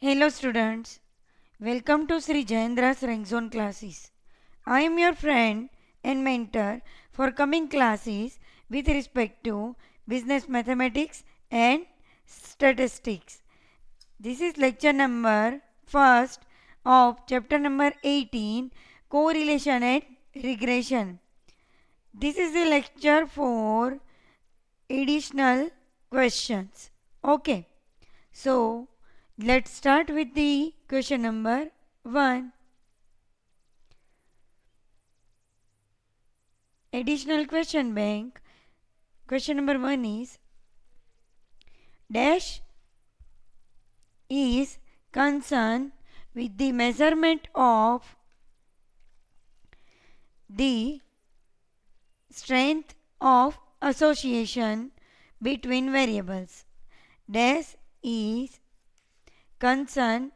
Hello students, welcome to Sri Jayendra's Rank Zone classes. I am your friend and mentor for coming classes with respect to business mathematics and statistics. This is lecture number first of chapter number 18, correlation and regression. This is the lecture for additional questions. Okay. So, let's start with the question number 1. Additional question bank. Question number 1 is dash is concerned with the measurement of the strength of association between variables. Dash is concerned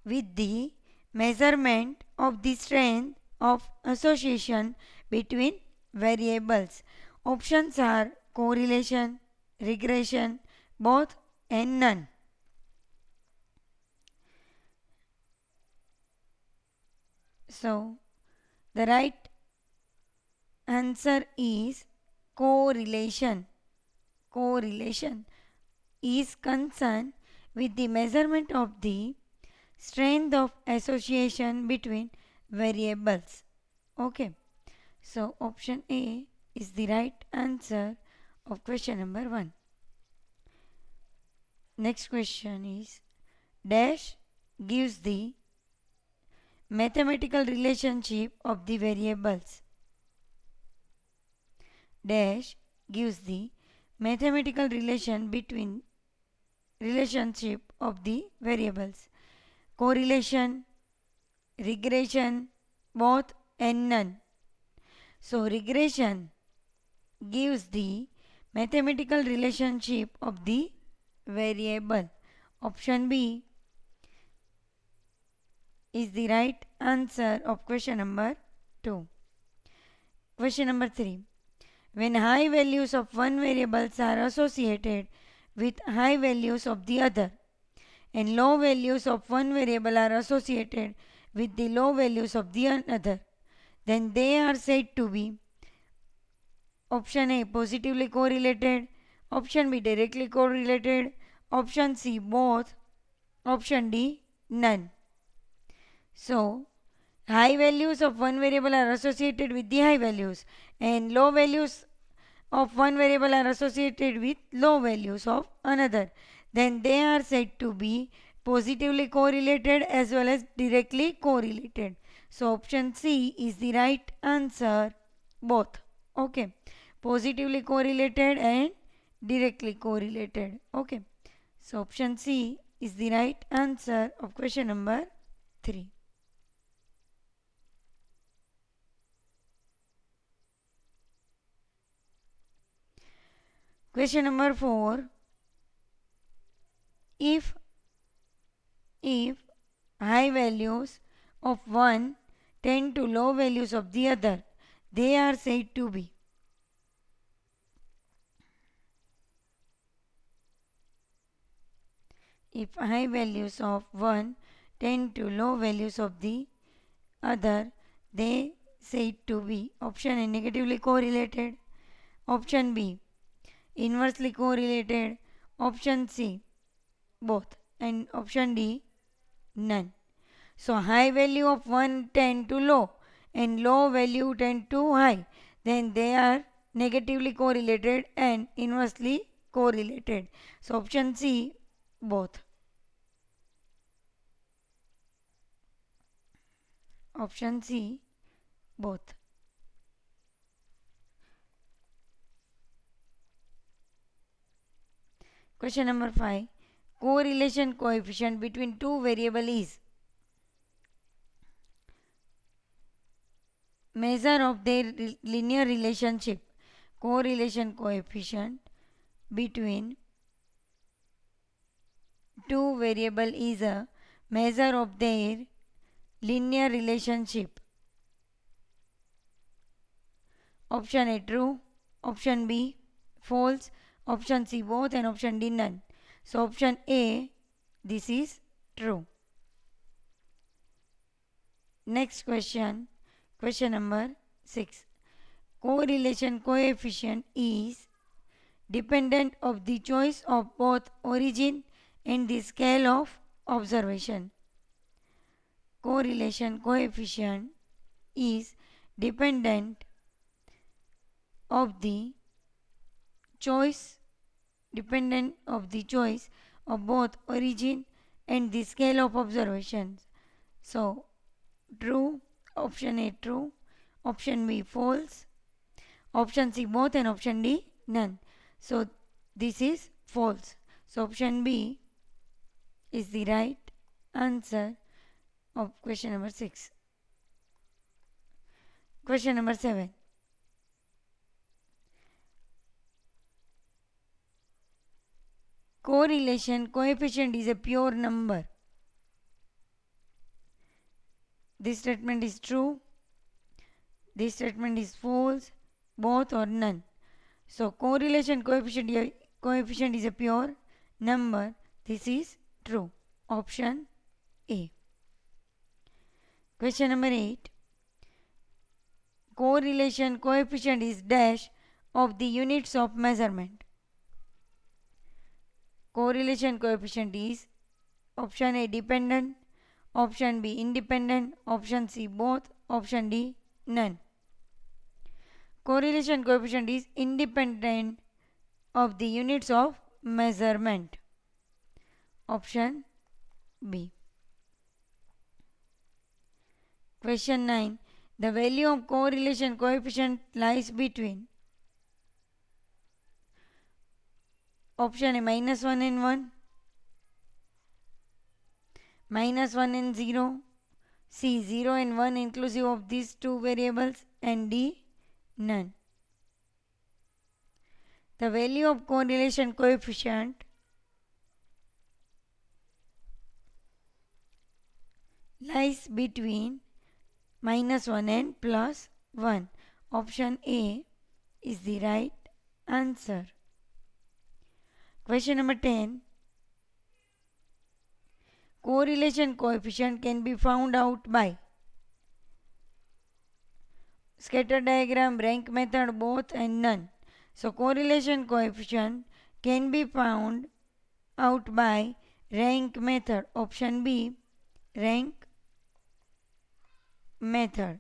with the measurement of the strength of association between variables. Options are correlation, regression, both, and none. So, the right answer is correlation. Correlation is concerned with the measurement of the strength of association between variables. Okay. So option A is the right answer of question number 1. Next question is dash gives the mathematical relationship of the variables. Dash gives the mathematical relationship of the variables. Correlation, regression, both, and none. So regression gives the mathematical relationship of the variable. Option B is the right answer of question number 2. Question number 3. When high values of one variable are associated with high values of the other, and low values of one variable are associated with the low values of the other, then they are said to be option A positively correlated, option B directly correlated, option C both, option D none. So, high values of one variable are associated with the high values, and low values of one variable are associated with low values of another. Then they are said to be positively correlated as well as directly correlated. So option C is the right answer, both. Okay. Positively correlated and directly correlated. Okay. So option C is the right answer of question number 3. Question number 4. If high values of one tend to low values of the other, they are said to be if high values of one tend to low values of the other, they said to be option A negatively correlated, option B inversely correlated, option C both, and option D none. So high value of one tend to low and low value tend to high, then they are negatively correlated and inversely correlated. So option C both. Option C both. Question number 5. Correlation coefficient between two variables is measure of their linear relationship. Correlation coefficient between two variables is a measure of their linear relationship. Option A true, option B false, option C both, and option D none. So option A This is true. Next question, question number 6. Correlation coefficient is dependent of the choice of both origin and the scale of observation. Correlation coefficient is dependent of the choice of both origin and the scale of observations. So true, option A true, option B false, option C both, and option D none. So this is false. So option B is the right answer of question number 6. Question number 7. Correlation coefficient is a pure number. This statement is true. This statement is false, both or none. So correlation coefficient is a pure number. This is true. Option A. Question number 8. Correlation coefficient is dash of the units of measurement. Correlation coefficient is option A dependent, option B independent, option C both, option D none. Correlation coefficient is independent of the units of measurement. Option B. Question 9. The value of correlation coefficient lies between option A -1 and 1, -1 and 0, C 0 and 1 inclusive of these two variables, and D none. The value of correlation coefficient lies between -1 and +1. Option A is the right answer. Question number 10. Correlation coefficient can be found out by scatter diagram, rank method, both, and none. So correlation coefficient can be found out by rank method. Option B, rank method.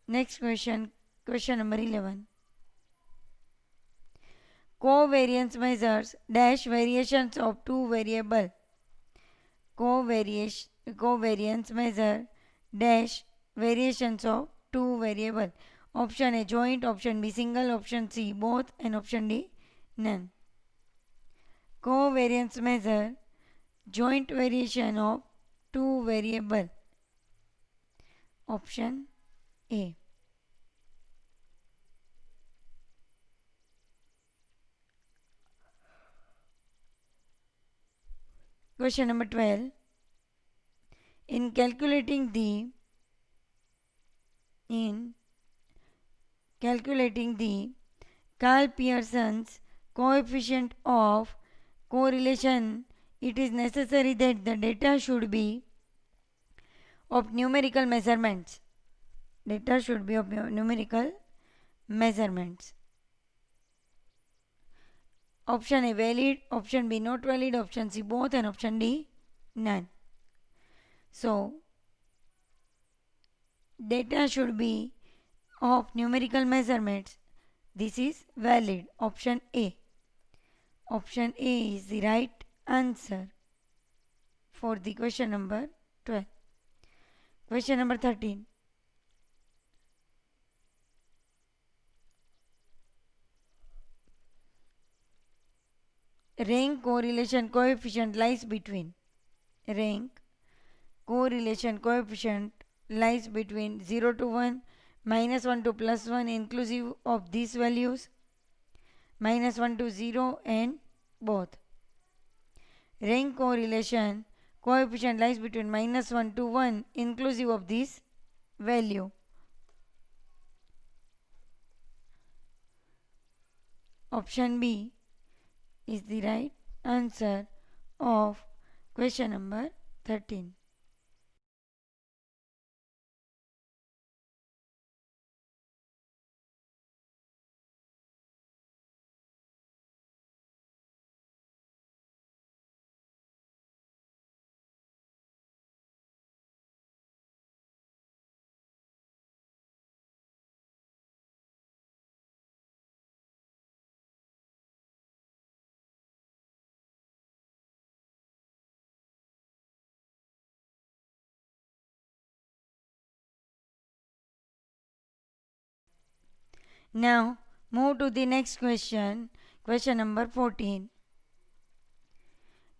Next question, question number 11. Covariance measures dash variations of two variable. Covariance measure dash variations of two variable. Option A joint, option B single, option C both, and option D none. Covariance measure joint variation of two variable. Option A. Question number 12. In calculating the Karl-Pearson's coefficient of correlation, it is necessary that the data should be of numerical measurements. Data should be of numerical measurements. Option A valid, option B not valid, option C both, and option D none. So data should be of numerical measurements. This is valid. Option A. Option A is the right answer for the question number 12. Question number 13. Rank correlation coefficient lies between 0 to 1, -1 to +1 inclusive of these values, -1 to 0, and both. Rank correlation coefficient lies between -1 to 1 inclusive of this value. Option B is the right answer of question number 13. Now move to the next question, question number 14.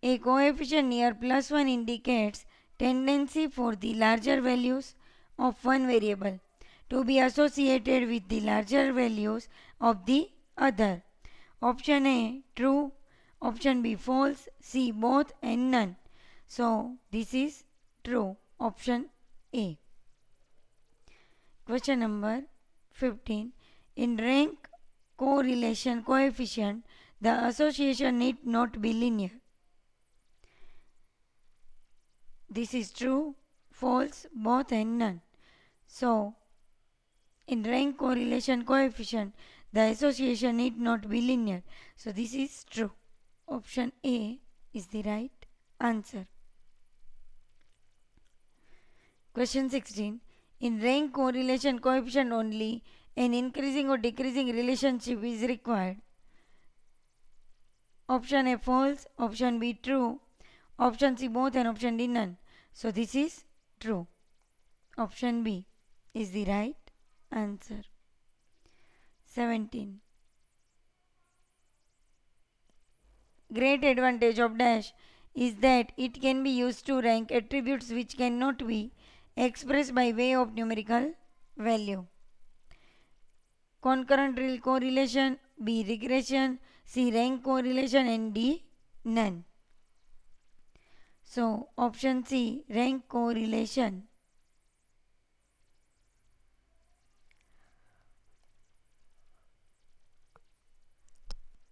A coefficient near plus 1 indicates tendency for the larger values of one variable to be associated with the larger values of the other. Option A true, option B false, C both and none. So this is true, option A. Question number 15. In rank correlation coefficient, the association need not be linear. This is true, false, both and none. So, in rank correlation coefficient, the association need not be linear. So, this is true. Option A is the right answer. Question 16. In rank correlation coefficient only, an increasing or decreasing relationship is required. Option A false, option B true, option C both and option D none. So this is true. Option B is the right answer. 17. Great advantage of dash is that it can be used to rank attributes which cannot be expressed by way of numerical value. Concurrent correlation, B regression, C rank correlation and D none. So option C rank correlation.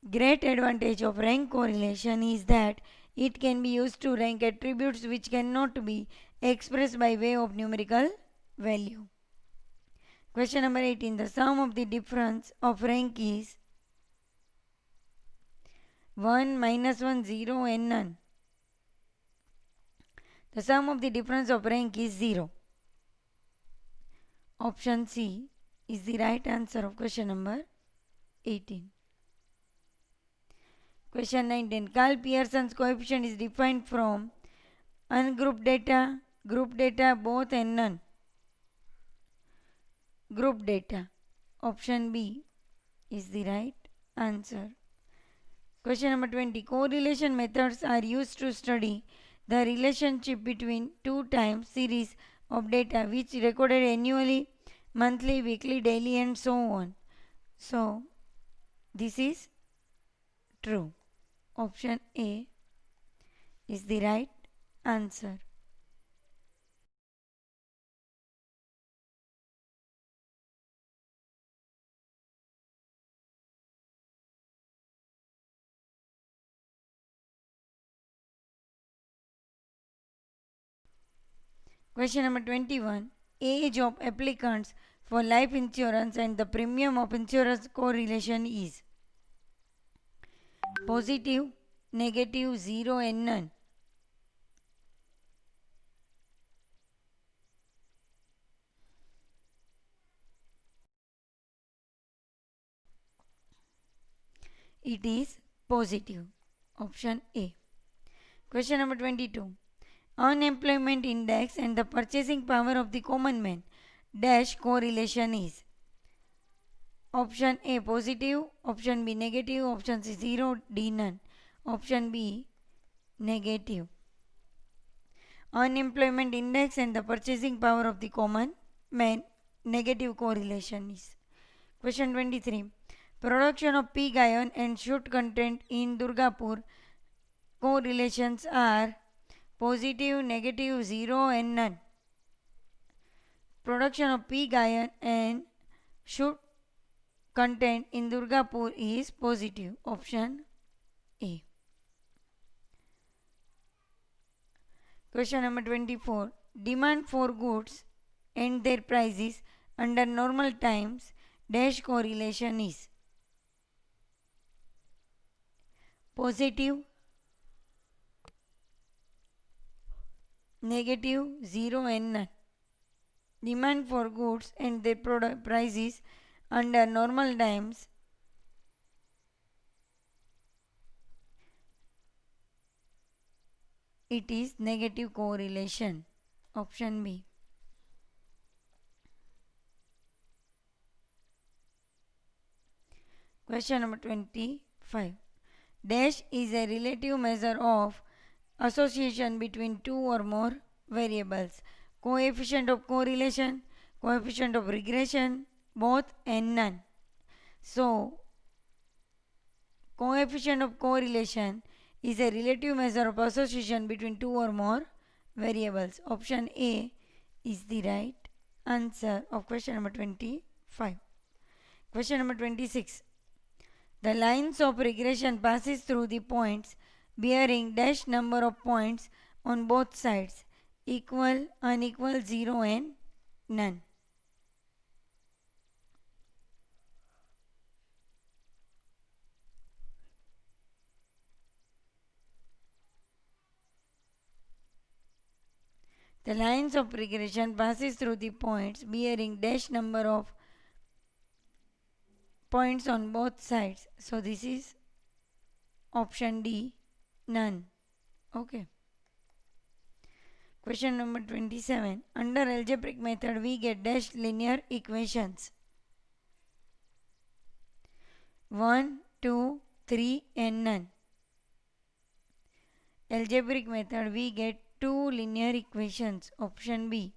Great advantage of rank correlation is that it can be used to rank attributes which cannot be expressed by way of numerical value. Question number 18. The sum of the difference of rank is 1, minus 1, 0 and none. The sum of the difference of rank is 0. Option C is the right answer of question number 18. Question 19. Karl Pearson's coefficient is defined from ungrouped data, group data, both and none. Group data. Option B is the right answer. Question number 20. Correlation methods are used to study the relationship between two time series of data which recorded annually, monthly, weekly, daily and so on. So this is true. Option A is the right answer. Question number 21. Age of applicants for life insurance and the premium of insurance correlation is positive, negative, 0 and none. It is positive. Option A. Question number 22. Unemployment index and the purchasing power of the common man dash correlation is option A positive, option B negative, option C 0, D none. Option B negative. Unemployment index and the purchasing power of the common man negative correlation is. Question 23. Production of pig iron and soot content in Durgapur correlations are positive, negative, 0 and none. Production of pig iron and soot content in Durgapur is positive. Option A. Question number 24. Demand for goods and their prices under normal times dash correlation is positive, negative, 0 and none. Demand for goods and their product prices under normal times it is negative correlation. Option B. Question number 25. Dash is a relative measure of association between two or more variables. Coefficient of correlation, coefficient of regression, both and none. So, coefficient of correlation is a relative measure of association between two or more variables. Option A is the right answer of question number 25. Question number 26. The lines of regression passes through the points bearing dash number of points on both sides, equal, unequal, 0 and none. The lines of regression passes through the points bearing dash number of points on both sides. So this is option D, none. Okay. Question number 27. Under algebraic method we get dash linear equations. 1, 2, 3 and none. Algebraic method we get two linear equations. Option B.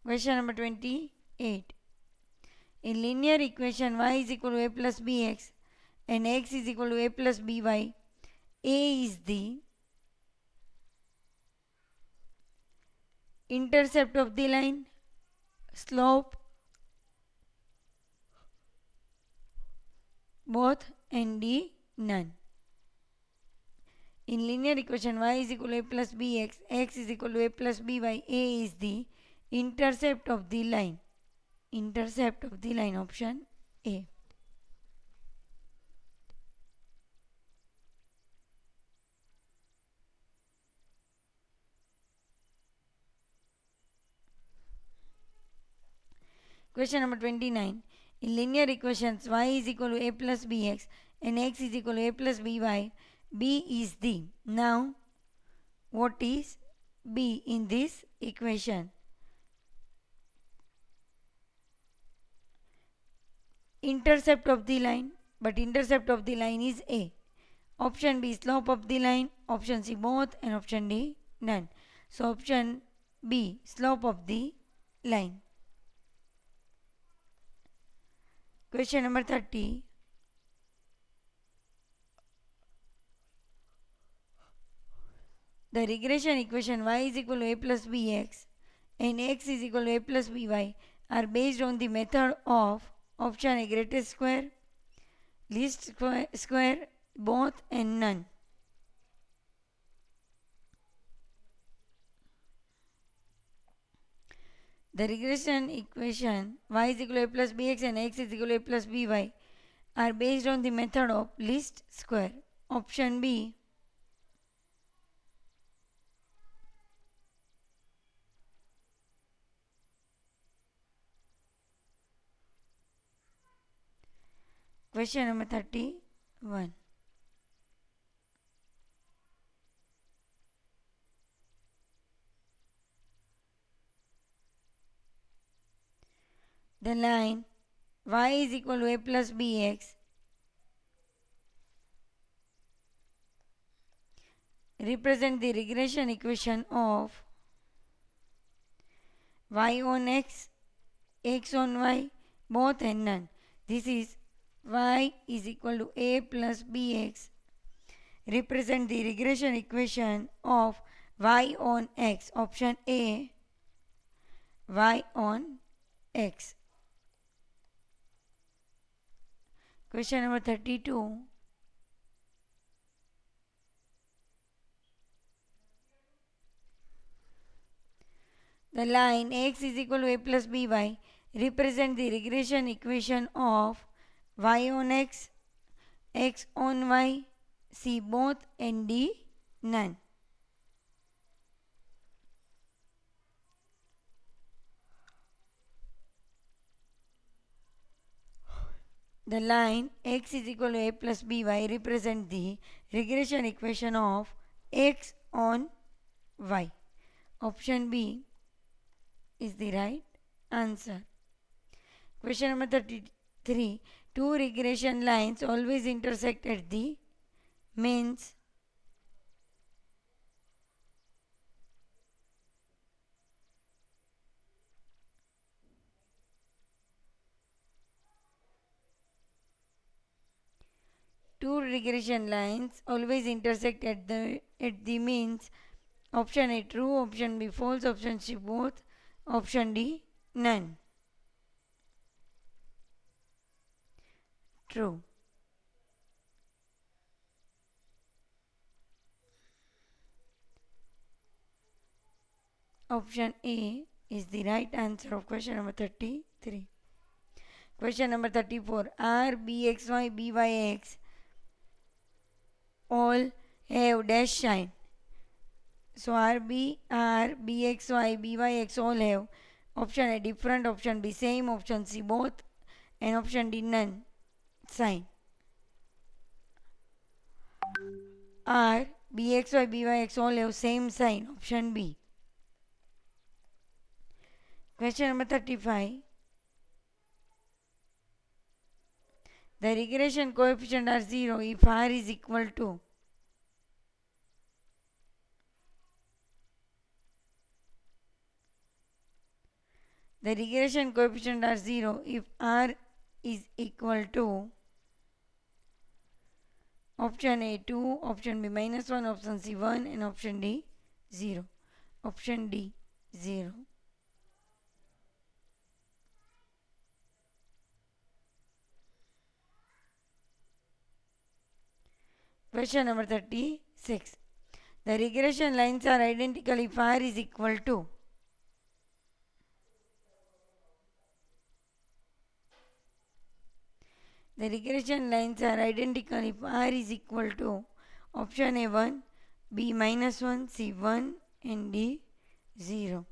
Question number 28. In linear equation y is equal to a plus bx and x is equal to a plus by, a is the intercept of the line, slope, both, and D, none. In linear equation y is equal to a plus bx, x is equal to a plus by, a is the intercept of the line. Intercept of the line, option A. Question number 29. In linear equations y is equal to a plus bx and x is equal to a plus by, b is the. Now, what is b in this equation? Intercept of the line, but intercept of the line is A. Option B, slope of the line. Option C, both, and option D, none. So option B, slope of the line. Question number 30. The regression equation y is equal to a plus bx and x is equal to a plus by are based on the method of option A, greatest square, least square, both, and none. The regression equation y is equal to a plus bx and x is equal to a plus by are based on the method of least square. Option B. Question number 31. The line y is equal to a plus bx represent the regression equation of y on x, x on y, both, and none. This is y is equal to a plus bx represent the regression equation of y on x. Option A, y on x. Question number 32. the line x is equal to a plus by represent the regression equation of y on x, x on y, c both, and d none. The line x is equal to a plus by represent the regression equation of x on y. Option B is the right answer. Question number 33. Two regression lines always intersect at the means. Two regression lines always intersect at the means. Option A true, option B false, option C both, option D none. True. Option A is the right answer of question number 33. Question number 34. R, Bxy, Byx all have dash sign. So Bxy, Byx all have option A different, option B same, option C both, and option D none sign. R, Bxy, Byx all have same sign, option B. Question number 35. The regression coefficient are 0 if R is equal to. The regression coefficient are 0 if R is equal to option A 2, option B -1, option C 1, and option D 0. Option D 0. Question number 36. The regression lines are identical if R is equal to. The regression lines are identical if R is equal to option A 1, B -1, C 1, and D 0.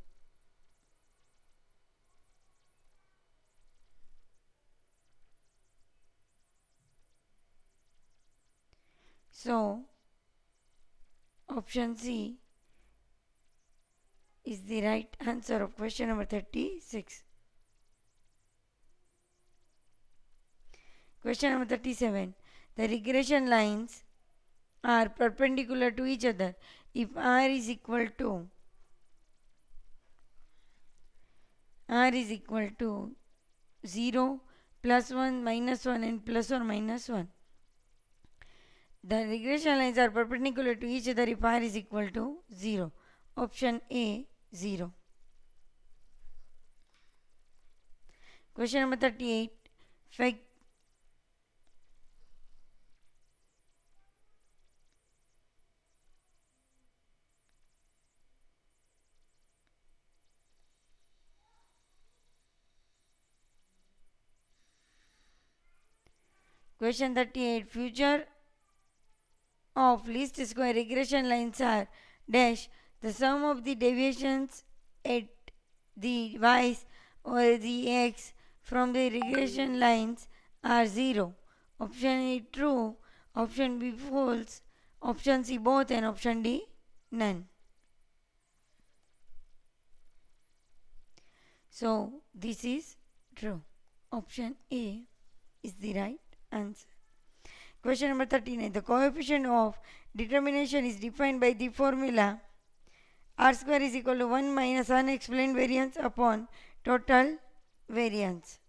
So, option C is the right answer of question number 36. Question number 37. The regression lines are perpendicular to each other if R is equal to 0, +1, -1, and plus or minus 1. The regression lines are perpendicular to each other if R is equal to 0. Option A 0. Question number 38. Question 38. Future of least square regression lines are dash the sum of the deviations at the y's or the x from the regression lines are 0. Option A true, option B false, option C both, and option D none. So this is true. Option A is the right answer. Question number 39. The coefficient of determination is defined by the formula R square is equal to 1 minus unexplained variance upon total variance.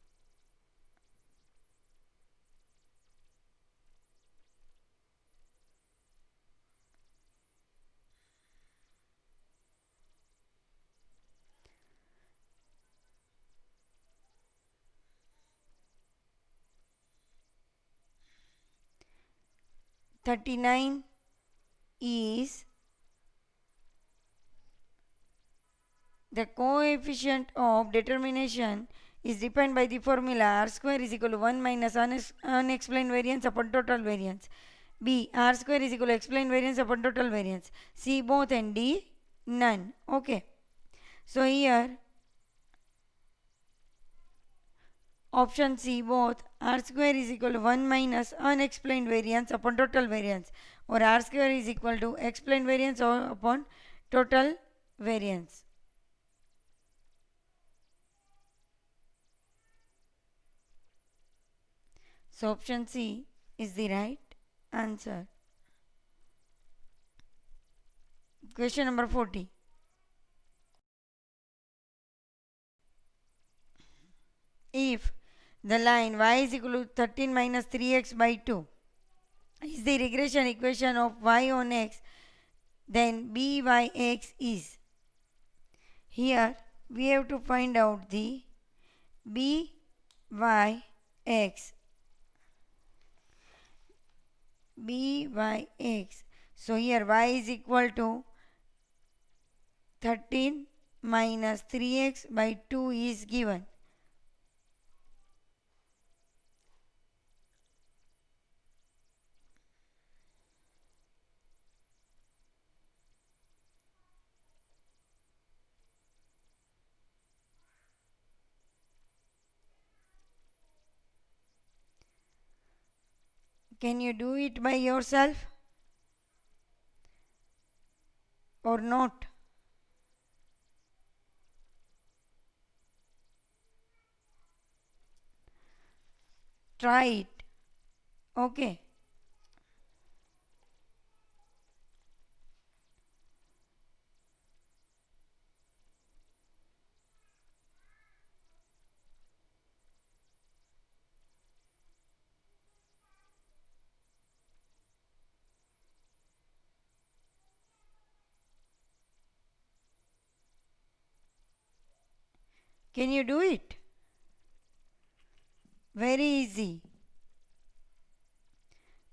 The coefficient of determination is defined by the formula r square is equal to 1 minus unexplained variance upon total variance. B, r square is equal to explained variance upon total variance. C, both, and D, none. Okay. So here option C, both, r square is equal to 1 minus unexplained variance upon total variance, or r square is equal to explained variance upon total variance. So option C is the right answer. Question number 40. If the line y is equal to 13 minus 3x by 2 is the regression equation of y on x, then byx is. Here we have to find out the byx. byx. So here y is equal to 13 minus 3x by 2 is given. Can you do it by yourself or not? Try it. Okay. Can you do it? Very easy.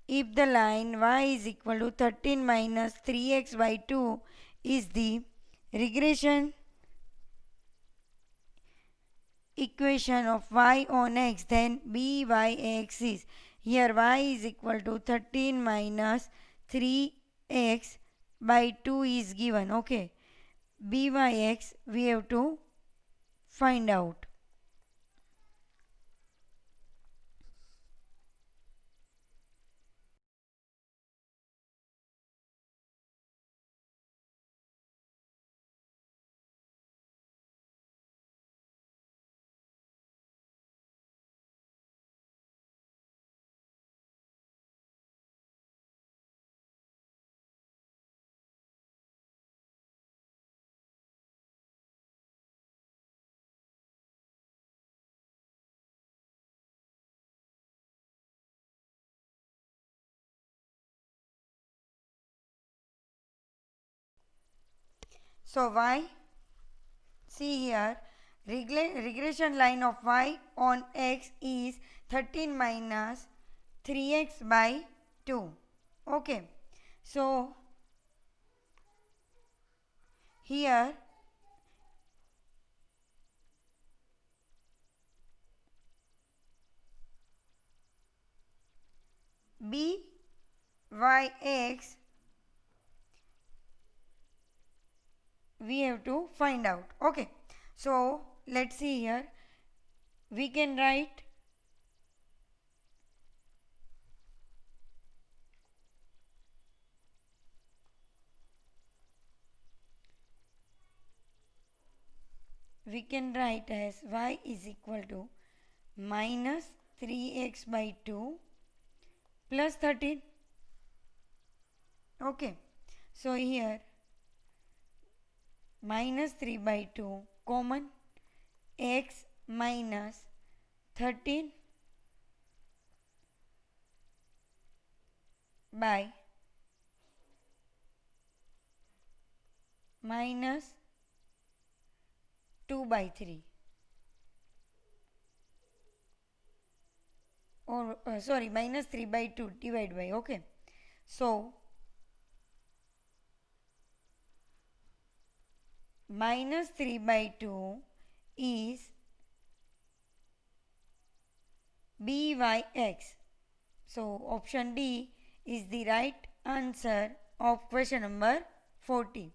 If the line y is equal to 13 minus 3x by 2 is the regression equation of y on x, then byx is. Here y is equal to 13 minus 3x by 2 is given. Okay. byx we have to find out. So y, see here, regression line of y on x is 13 minus 3x by 2. Okay. So here byx we have to find out. Okay. So let's see here. We can write as y is equal to minus 3x by 2 plus 13. Okay. So here minus 3 by 2 common, x minus 13 by minus 2 by 3, or sorry, minus 3 by 2 divide by. Okay. So minus 3 by 2 is byx. So option D is the right answer of question number 40.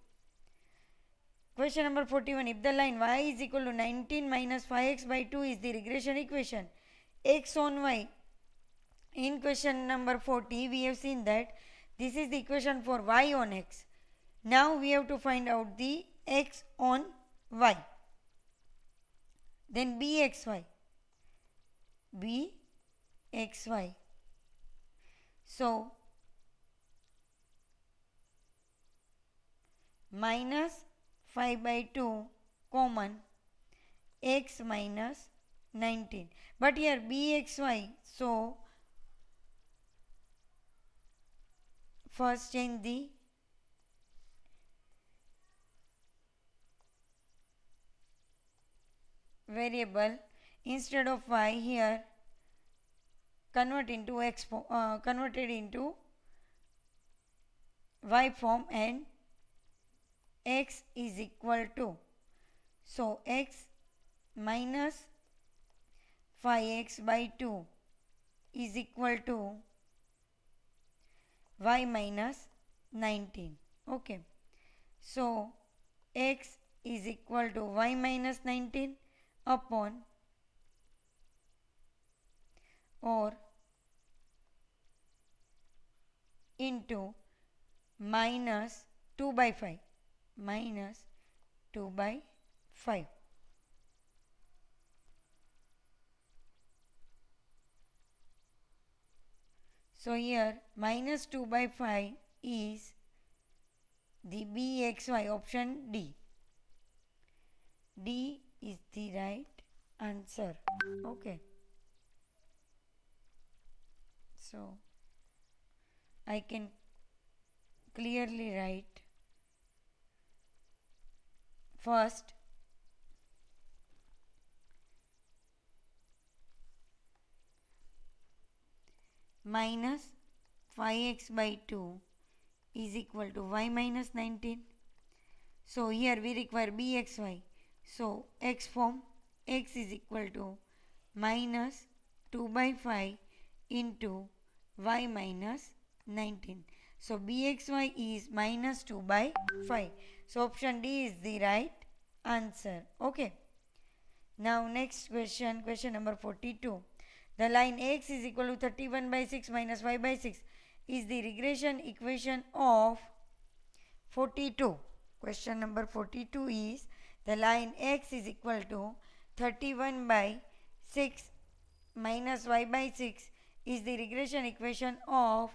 Question number 41. If the line y is equal to 19 minus 5x by 2 is the regression equation, x on y. In question number 40, we have seen that this is the equation for y on x. Now we have to find out the x on y. Then bxy. bxy. So minus 5 by 2 common, x minus 19. But here bxy, so first change the variable. Instead of y, here converted into y form, and x is equal to, so x minus 5x by 2 is equal to y minus 19. Okay, so x is equal to y minus 19 upon, or into, minus 2 by 5, minus 2 by 5. So here minus 2 by 5 is the bxy, option D. D is the right answer. Okay. So I can clearly write first minus 5x by 2 is equal to y minus 19. So here we require bxy. So x form, x is equal to minus 2 by 5 into y minus 19. So bxy is minus 2 by 5. So option D is the right answer. Okay. Now next question, question number 42. The line x is equal to 31 by 6 minus 5 by 6 is the regression equation of 42. Question number 42 is the line x is equal to 31 by 6 minus y by 6 is the regression equation of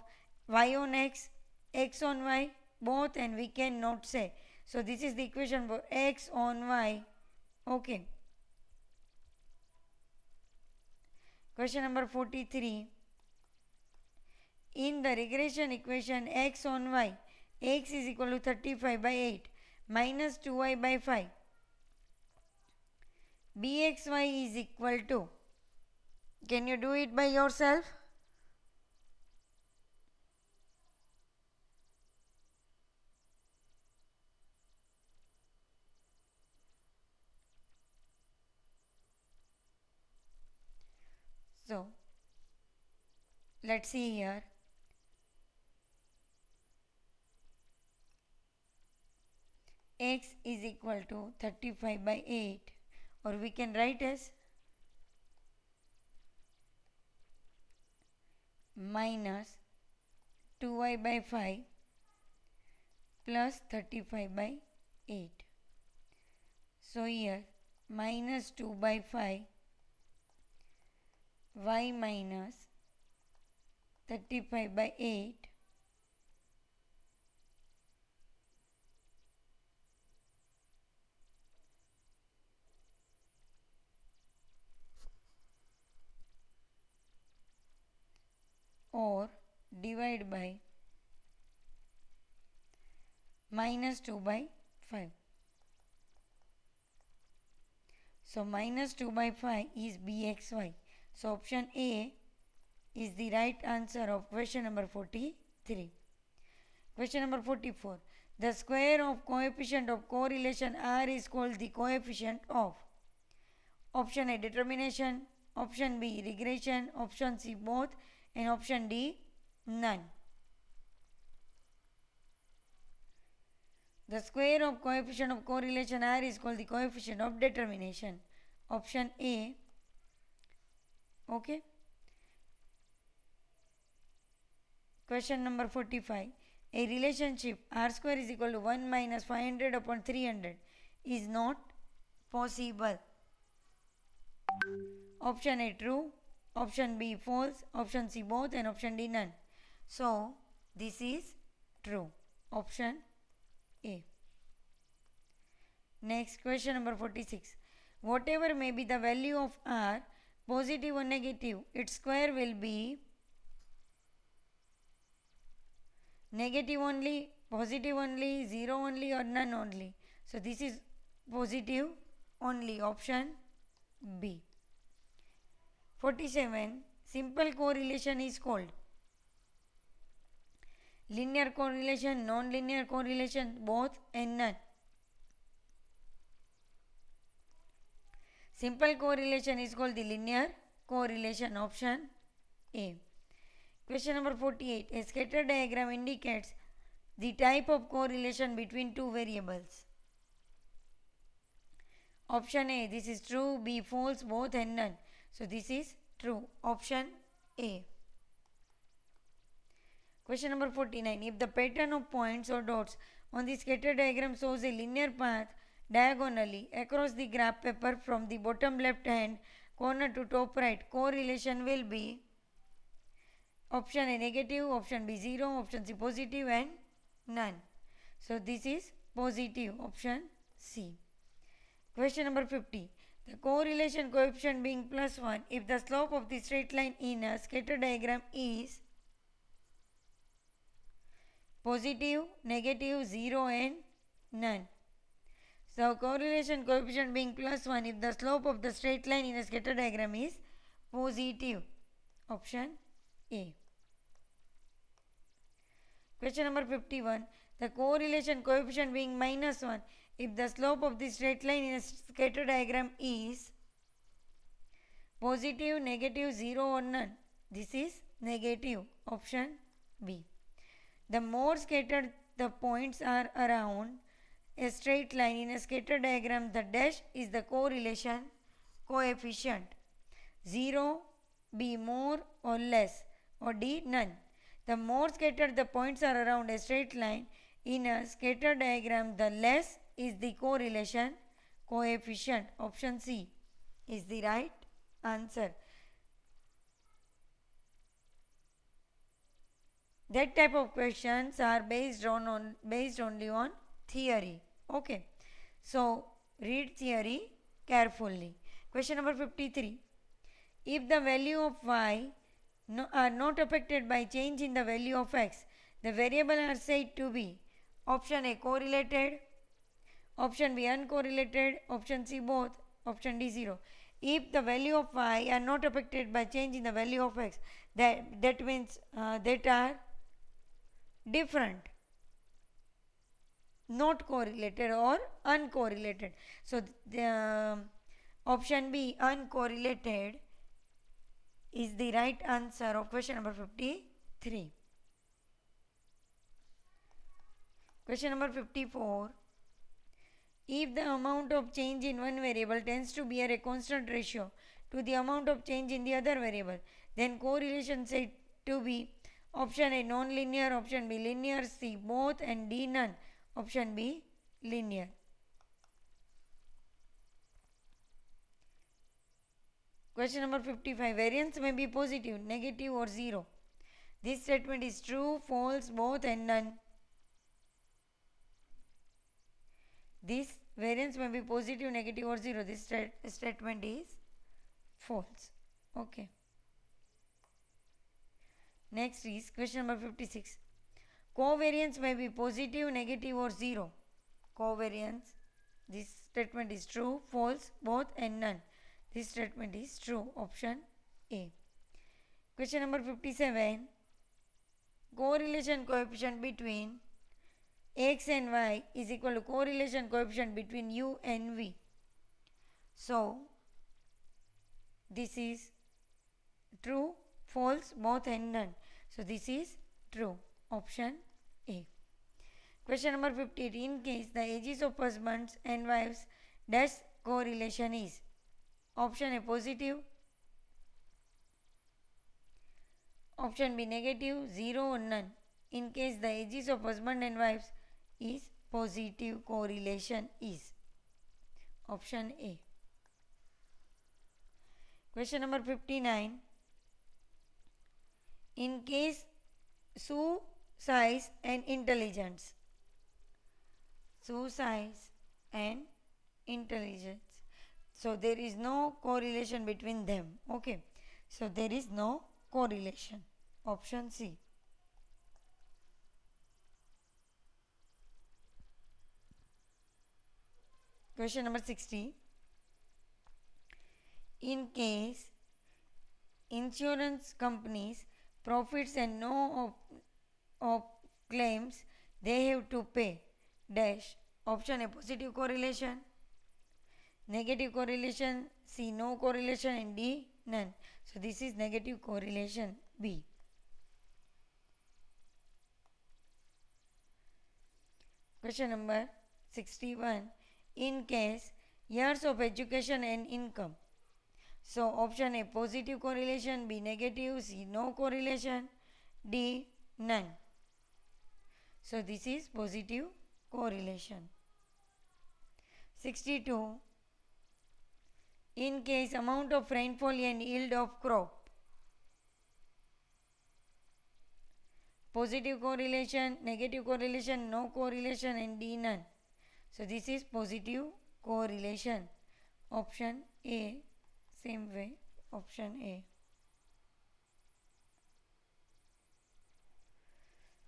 y on x, x on y, both, and we cannot say. So this is the equation for x on y. Okay. Question number 43. In the regression equation x on y, x is equal to 35 by 8 minus 2y by 5. bxy is equal to, can you do it by yourself? So let's see here. X is equal to 35 by 8, or we can write as minus 2y by 5 plus 35 by 8. So here minus 2 by 5 y minus 35 by 8 or divide by minus 2 by 5. So minus 2 by 5 is bxy. So option A is the right answer of question number 43. Question number 44. The square of coefficient of correlation R is called the coefficient of. Option A determination, option B regression, option C both, and option D none. The square of coefficient of correlation R is called the coefficient of determination. Option A. Okay. Question number 45. A relationship R square is equal to 1 minus 500 upon 300 is not possible. Option A true, option B false, option C both, and option D none. So this is true. Option A. Next, question number 46. Whatever may be the value of R, positive or negative, its square will be negative only, positive only, 0 only, or none only. So this is positive only. Option B. 47. Simple correlation is called linear correlation, non-linear correlation, both, and none. Simple correlation is called the linear correlation. Option A. Question number 48. A scatter diagram indicates the type of correlation between two variables. Option A. This is true, B false, both, and none. So this is true. Option A. Question number 49. If the pattern of points or dots on the scatter diagram shows a linear path diagonally across the graph paper from the bottom left hand corner to top right, correlation will be option A negative, option B 0, option C positive, and none. So this is positive. Option C. Question number 50. The correlation coefficient being plus 1 if the slope of the straight line in a scatter diagram is positive, negative, 0, and none. So correlation coefficient being plus 1 if the slope of the straight line in a scatter diagram is positive. Option A. Question number 51. The correlation coefficient being minus 1 if the slope of the straight line in a scatter diagram is positive, negative, 0, or none. This is negative. Option B. The more scattered the points are around a straight line in a scatter diagram, the dash is the correlation coefficient. 0, B more or less, or D none. The more scattered the points are around a straight line in a scatter diagram, the less is the correlation coefficient. Option C is the right answer. That type of questions are based only on theory. Okay. So read theory carefully. Question number 53. If the value of y are not affected by change in the value of x, the variable are said to be option A correlated, option B uncorrelated, option C both, option D 0. If the value of y are not affected by change in the value of x, that means that are different, not correlated or uncorrelated. So the option B uncorrelated is the right answer of question number 53. Question number 54. If the amount of change in one variable tends to bear a constant ratio to the amount of change in the other variable, then correlation said to be option A non-linear, option B linear, C both, and D none. Option B linear. Question number 55. Variance may be positive, negative, or 0. This statement is true, false, both, and none. This variance may be positive, negative, or 0. This statement is false. Okay. Next is question number 56. Covariance may be positive, negative, or 0. Covariance. This statement is true, false, both, and none. This statement is true. Option A. Question number 57. Correlation coefficient between x and y is equal to correlation coefficient between u and v. So this is true, false, both and none. So this is true. Option A. Question number 58. In case the ages of husbands and wives dash correlation is. Option A positive. Option B negative, 0 or none. In case the ages of husband and wives is positive, correlation is. Option A. Question number 59. In case shoe size and intelligence. Shoe size and intelligence. So there is no correlation between them. Okay. So there is no correlation. Option C. Question number 60. In case insurance companies profits and no of claims they have to pay dash. Option A positive correlation, negative correlation, C no correlation, and D none. So this is negative correlation, B. Question number 61. In case years of education and income. So option A positive correlation, B negative, C no correlation, D none. So this is positive correlation. 62. In case amount of rainfall and yield of crop. Positive correlation, negative correlation, no correlation, and D none. So this is positive correlation. Option A, same way, option A.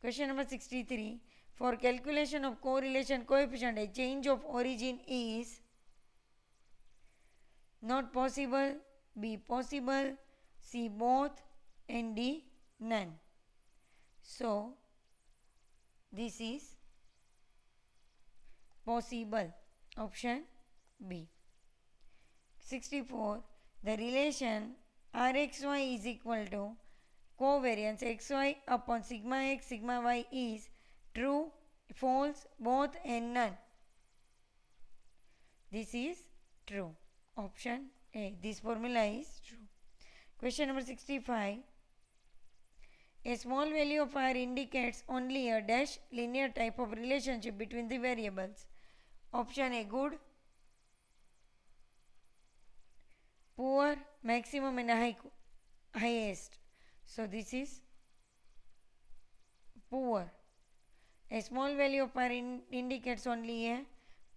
Question number 63. For calculation of correlation coefficient, a change of origin is not possible, B possible, C both, and D none. So this is possible. Option B. 64. The relation Rxy is equal to covariance xy upon sigma x sigma y is true, false, both, and none. This is true. Option A. This formula is true. Question number 65. A small value of R indicates only a dash linear type of relationship between the variables. Option A good, poor, maximum, and highest. So this is poor. A small value of R indicates only a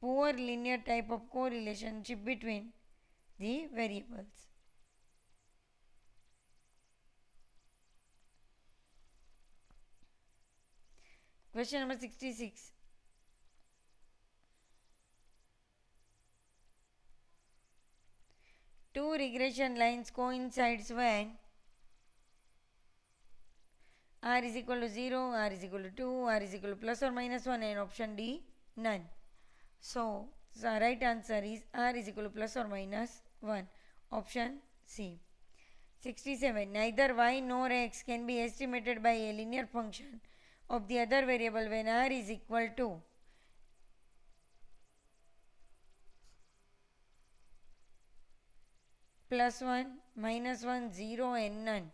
poor linear type of correlationship between the variables. Question number 66. Two regression lines coincides when R is equal to 0, R is equal to 2, R is equal to plus or minus 1, and option D none. So the right answer is R is equal to plus or minus 1. Option C. 67. Neither y nor x can be estimated by a linear function of the other variable when R is equal to plus 1, minus 1, 0, and none.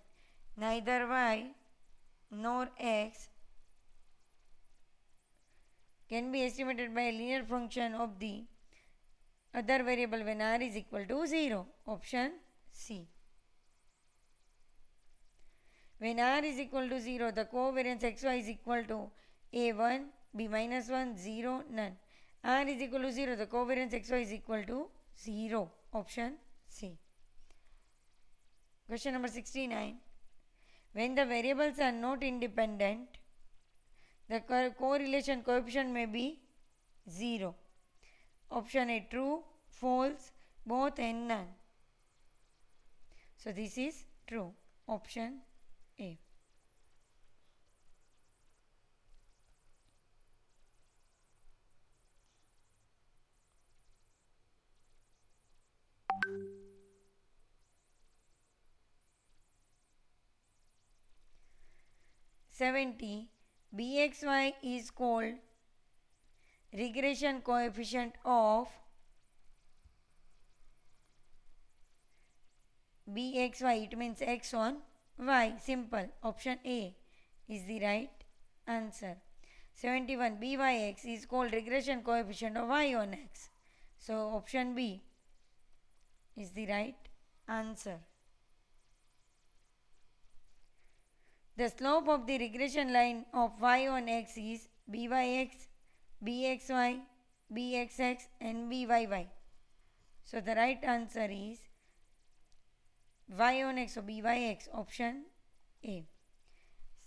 Neither y nor x can be estimated by a linear function of the other variable when R is equal to 0. Option C. When R is equal to 0, the covariance xy is equal to A1, B minus 1, 0, none. R is equal to 0, the covariance xy is equal to 0. Option C. Question number 69. When the variables are not independent, the correlation coefficient may be 0. Option A true, false, both, and none. So this is true. Option A. 70. Bxy is called regression coefficient of Bxy. It means x on y. Simple. Option A is the right answer. 71. Byx is called regression coefficient of y on x. So option B is the right answer. The slope of the regression line of y on x is byx, bxy, bxx and byy. So the right answer is y on x or byx, option A.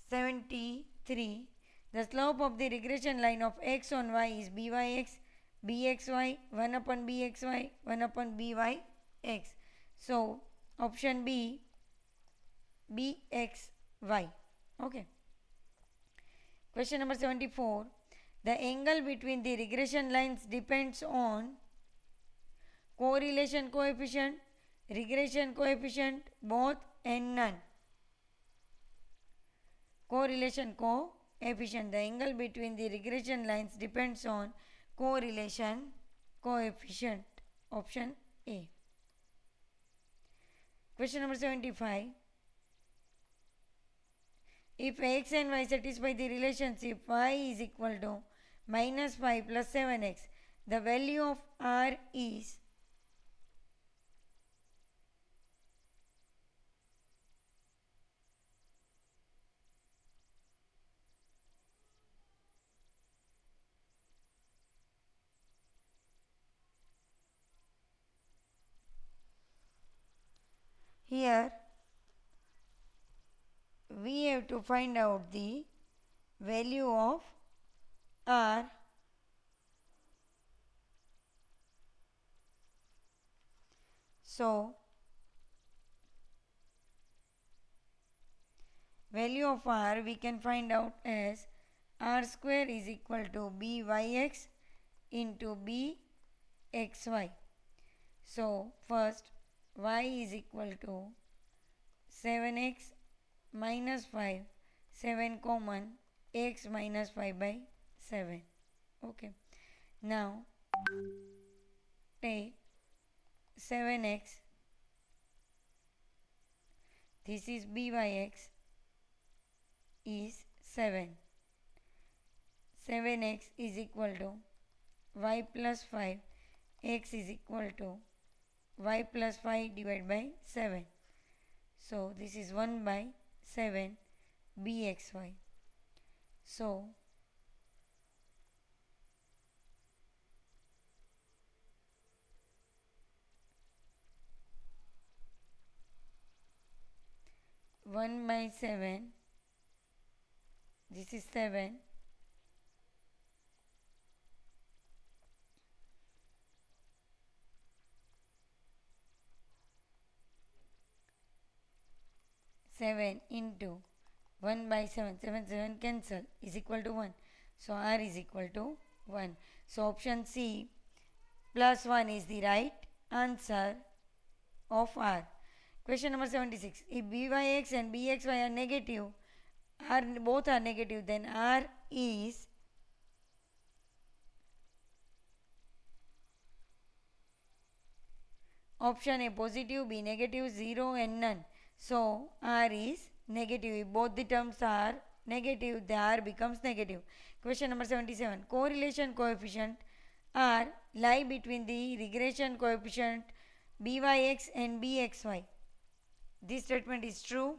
73. The slope of the regression line of x on y is byx, bxy, 1 upon bxy, 1 upon byx. So option B, bxy. Okay. Question number 74. The angle between the regression lines depends on correlation coefficient, regression coefficient, both and none. Correlation coefficient. The angle between the regression lines depends on correlation coefficient. Option A. Question number 75. If x and y satisfy the relationship y is equal to minus 5 plus 7x, the value of r is here we have to find out the value of r. So value of r we can find out as r square is equal to byx into bxy. So first y is equal to 7x minus 5, 7 common, x minus 5 by 7. Okay. Now take 7x, this is byx is 7. 7x is equal to y plus 5, x is equal to y plus 5 divided by 7. So this is 1 by 7 bxy. So one by 7, this is 7, into 1 by 7, 7 cancel, is equal to 1. So r is equal to 1. So option C plus 1 is the right answer of r. Question number 76. If byx and bxy are negative, both are negative, then r is option A positive, B negative, 0 and none. So r is negative. If both the terms are negative, the r becomes negative. Question number 77. Correlation coefficient r lie between the regression coefficient byx and bxy. This statement is true.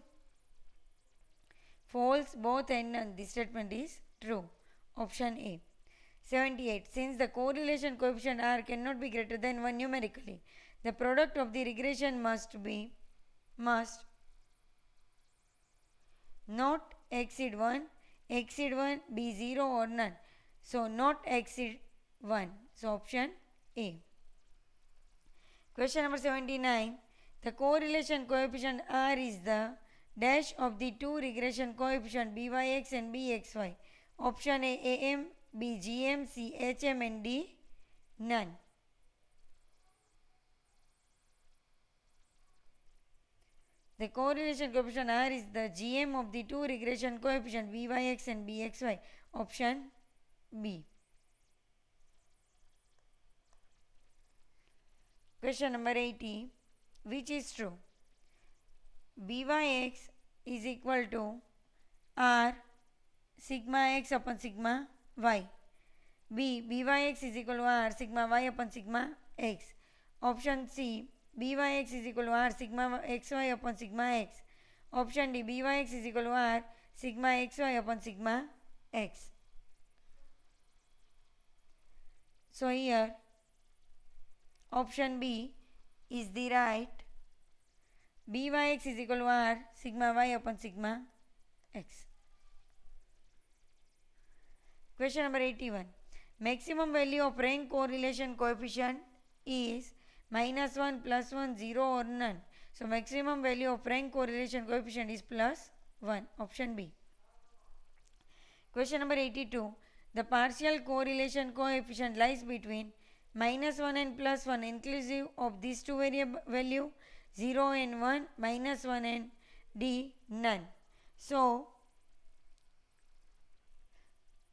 False, both and none. This statement is true. Option A. 78. Since the correlation coefficient r cannot be greater than 1 numerically, the product of the regression must not exceed 1, be 0 or none. So not exceed 1. So option A. Question number 79. The correlation coefficient r is the dash of the two regression coefficient byx and bxy. Option A am, B gm, C hm and D none. The correlation coefficient R is the GM of the two regression coefficient Vyx and Bxy. Option B. Question number 80. Which is true? Byx is equal to R sigma x upon sigma y. B. Byx is equal to R sigma y upon sigma x. Option C. Byx is equal to R sigma xy upon sigma x. Option D. Byx is equal to R sigma xy upon sigma x. So here option B is the right. Byx is equal to R sigma y upon sigma x. Question number 81. Maximum value of rank correlation coefficient is -1, +1, 0 or none. So maximum value of rank correlation coefficient is +1. Option B. Question number 82. The partial correlation coefficient lies between -1 and +1 inclusive of these two variable value 0 and 1, -1 and D none. So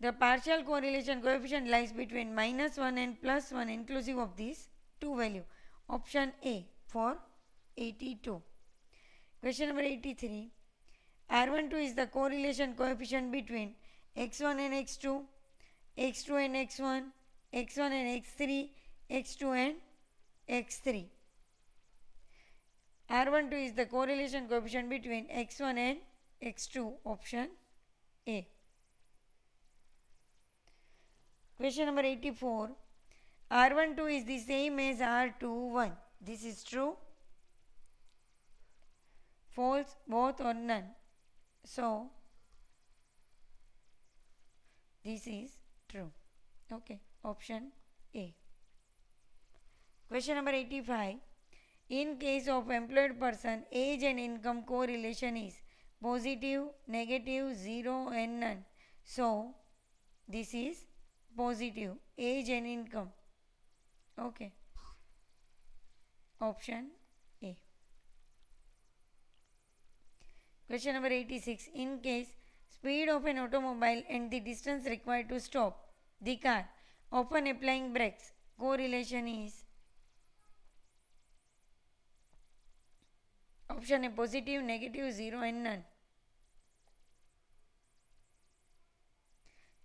the partial correlation coefficient lies between -1 and +1 inclusive of these two value. Option A for 82. Question number 83. R12 is the correlation coefficient between x1 and x2, x2 and x1, x1 and x3, x2 and x3. R12 is the correlation coefficient between x1 and x2. Option A. Question number 84. R12 is the same as R21. This is true, false, both or none. So this is true. Okay, option A. Question number 85. In case of employed person, age and income correlation is positive, negative, 0 and none. So this is positive, age and income. Okay, option A. Question number 86. In case speed of an automobile and the distance required to stop the car upon applying brakes, correlation is option A positive, negative, 0 and none.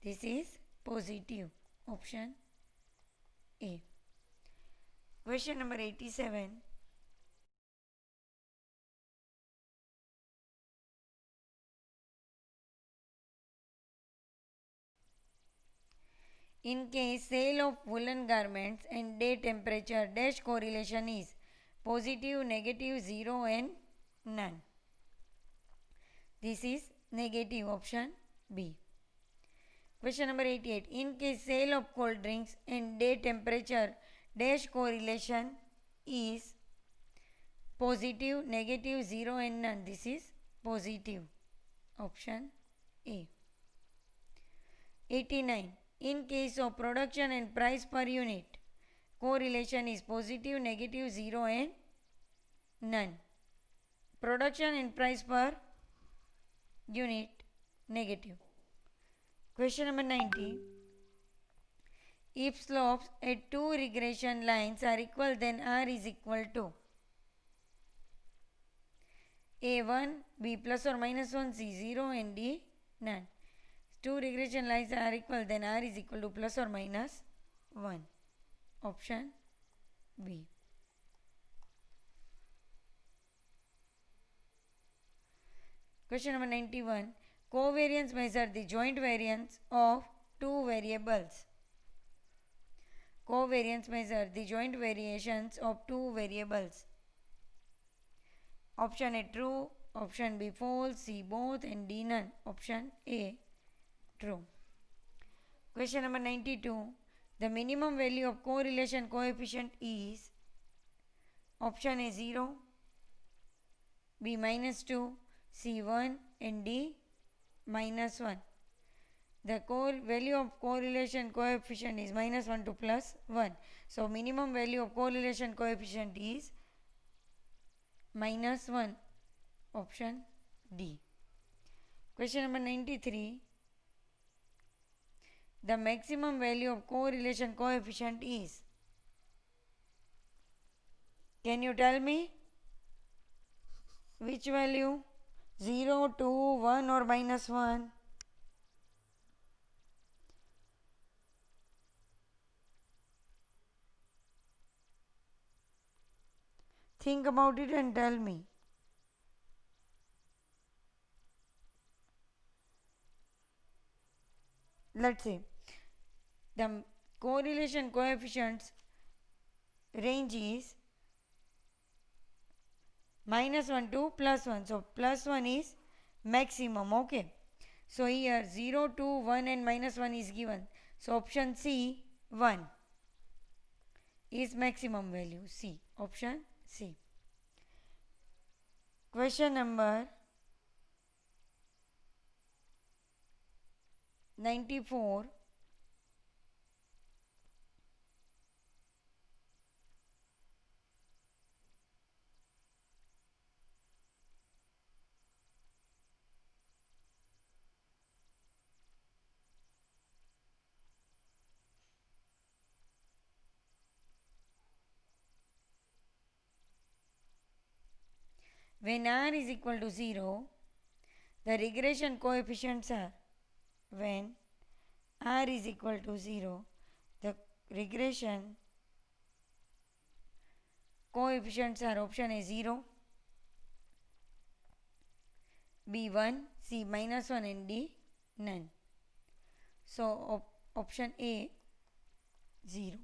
This is positive. Option A. Question number 87. In case sale of woolen garments and day temperature dash correlation is positive, negative, 0 and none. This is negative. Option B. Question number 88. In case sale of cold drinks and day temperature dash correlation is positive, negative, 0 and none. This is positive. Option A. 89. In case of production and price per unit, correlation is positive, negative, 0 and none. Production and price per unit, negative. Question number 90. If slopes at two regression lines are equal, then R is equal to A1, B plus or minus 1, C 0 and D none. Two regression lines are equal, then R is equal to plus or minus 1. Option B. Question number 91. Covariance measure the joint variance of two variables. Covariance measure the joint variations of two variables. Option A true, option B false, C both and D none. Option A true. Question number 92. The minimum value of correlation coefficient is option A 0, B -2, C 1 and D -1. The value of correlation coefficient is -1 to +1. So minimum value of correlation coefficient is -1 option D. Question number 93. The maximum value of correlation coefficient is. Can you tell me which value? 0, 2, 1 or -1? Think about it and tell me. Let's say the correlation coefficients range is -1 to +1. So +1 is maximum. Okay. So here 0, 2, 1 and -1 is given. So option C, 1 is maximum value. C. Option C. Question number 94. When r is equal to 0, the regression coefficients are. When r is equal to 0, the regression coefficients are option A 0, B 1, C -1 and D none. So option A 0.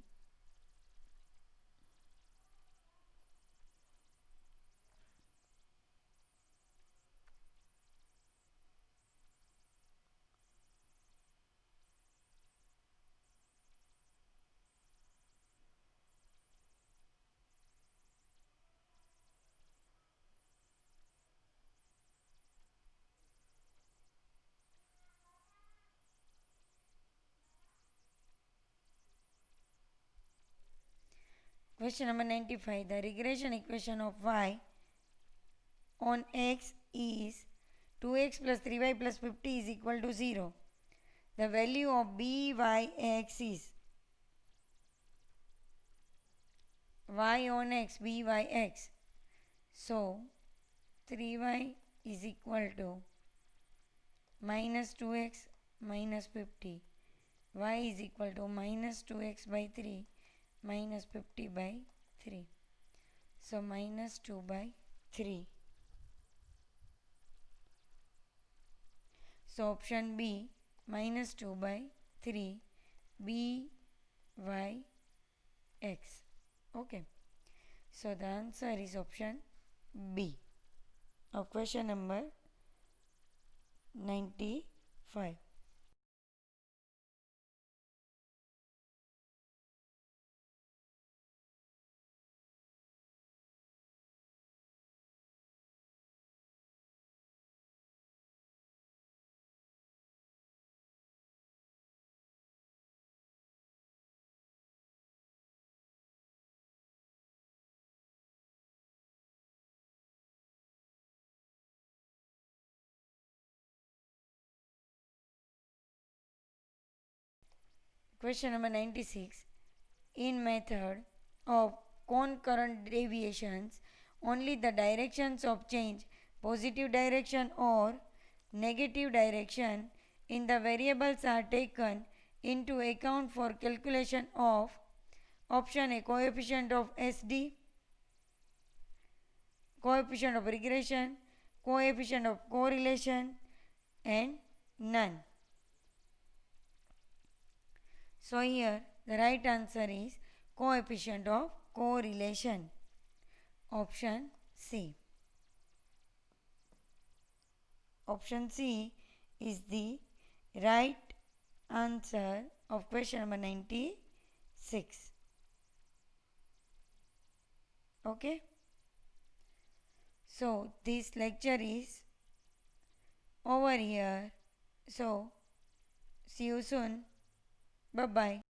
Question number 95. The regression equation of y on x is 2x plus 3y plus 50 is equal to 0. The value of byx is. Y on x, byx. So 3y is equal to minus 2x minus 50. Y is equal to minus 2x by 3 minus 50 by 3. So minus 2 by 3. So option B, minus 2 by 3 b y x. Okay. So the answer is option B of question number 95. Question number 96. In method of concurrent deviations, only the directions of change, positive direction or negative direction in the variables are taken into account for calculation of option A, coefficient of SD, coefficient of regression, coefficient of correlation and none. So here the right answer is coefficient of correlation. Option C. Option C is the right answer of question number 96. Okay. So this lecture is over here. So see you soon. Bye bye.